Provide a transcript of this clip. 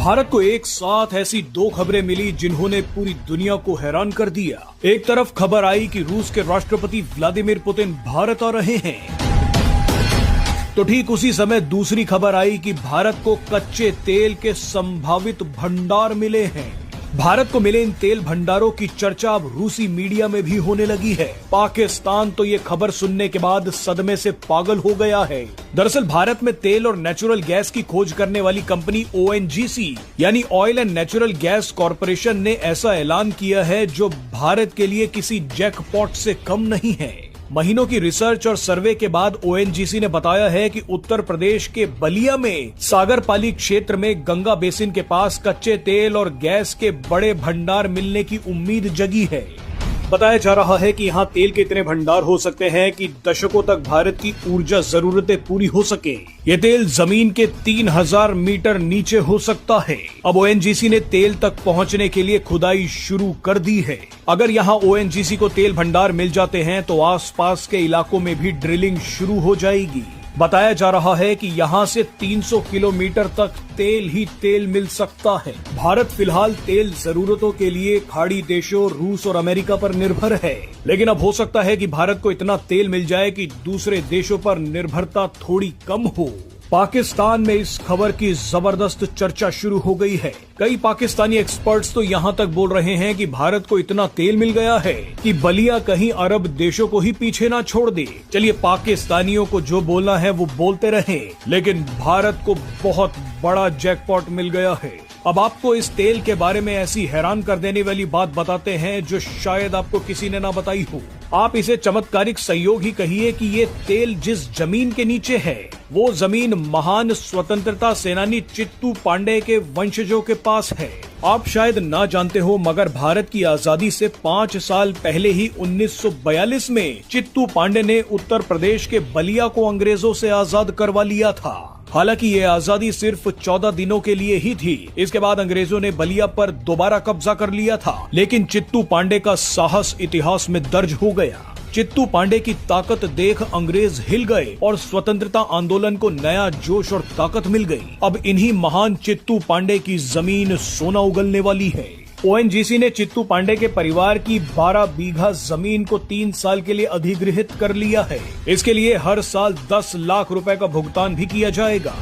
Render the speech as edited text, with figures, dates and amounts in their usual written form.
भारत को एक साथ ऐसी दो खबरें मिली जिन्होंने पूरी दुनिया को हैरान कर दिया। एक तरफ खबर आई कि रूस के राष्ट्रपति व्लादिमीर पुतिन भारत आ रहे हैं, तो ठीक उसी समय दूसरी खबर आई कि भारत को कच्चे तेल के संभावित भंडार मिले हैं। भारत को मिले इन तेल भंडारों की चर्चा अब रूसी मीडिया में भी होने लगी है। पाकिस्तान तो ये खबर सुनने के बाद सदमे से पागल हो गया है। दरअसल भारत में तेल और नेचुरल गैस की खोज करने वाली कंपनी ONGC यानी oil and natural gas corporation ने ऐसा ऐलान किया है जो भारत के लिए किसी जैकपॉट से कम नहीं है। महीनों की रिसर्च और सर्वे के बाद ONGC ने बताया है कि उत्तर प्रदेश के बलिया में सागरपाली क्षेत्र में गंगा बेसिन के पास कच्चे तेल और गैस के बड़े भंडार मिलने की उम्मीद जगी है। बताया जा रहा है कि यहाँ तेल के इतने भंडार हो सकते हैं कि दशकों तक भारत की ऊर्जा जरूरतें पूरी हो सके। ये तेल जमीन के 3000 मीटर नीचे हो सकता है। अब ONGC ने तेल तक पहुँचने के लिए खुदाई शुरू कर दी है। अगर यहाँ ONGC को तेल भंडार मिल जाते हैं तो आसपास के इलाकों में भी ड्रिलिंग शुरू हो जाएगी। बताया जा रहा है कि यहाँ से 300 किलोमीटर तक तेल ही तेल मिल सकता है। भारत फिलहाल तेल जरूरतों के लिए खाड़ी देशों रूस और अमेरिका पर निर्भर है, लेकिन अब हो सकता है कि भारत को इतना तेल मिल जाए कि दूसरे देशों पर निर्भरता थोड़ी कम हो। पाकिस्तान में इस खबर की जबरदस्त चर्चा शुरू हो गई है। कई पाकिस्तानी एक्सपर्ट्स तो यहाँ तक बोल रहे हैं कि भारत को इतना तेल मिल गया है कि बलिया कहीं अरब देशों को ही पीछे ना छोड़ दे। चलिए पाकिस्तानियों को जो बोलना है वो बोलते रहें, लेकिन भारत को बहुत बड़ा जैकपॉट मिल गया है। अब आपको इस तेल के बारे में ऐसी हैरान कर देने वाली बात बताते हैं जो शायद आपको किसी ने ना बताई हो। आप इसे चमत्कारिक संयोग ही कहिए कि ये तेल जिस जमीन के नीचे है वो जमीन महान स्वतंत्रता सेनानी चित्तू पांडे के वंशजों के पास है। आप शायद ना जानते हो, मगर भारत की आजादी से 5 साल पहले ही 1942 में चित्तू पांडे ने उत्तर प्रदेश के बलिया को अंग्रेजों से आजाद करवा लिया था। हालांकि ये आजादी सिर्फ 14 दिनों के लिए ही थी। इसके बाद अंग्रेजों ने बलिया पर दोबारा कब्जा कर लिया था, लेकिन चित्तू पांडे का साहस इतिहास में दर्ज हो गया। चित्तू पांडे की ताकत देख अंग्रेज हिल गए और स्वतंत्रता आंदोलन को नया जोश और ताकत मिल गई। अब इन्हीं महान चित्तू पांडे की जमीन सोना उगलने वाली है। ONGC ने चित्तू पांडे के परिवार की 12 बीघा जमीन को 3 साल के लिए अधिग्रहित कर लिया है। इसके लिए हर साल 10 लाख रुपए का भुगतान भी किया जाएगा।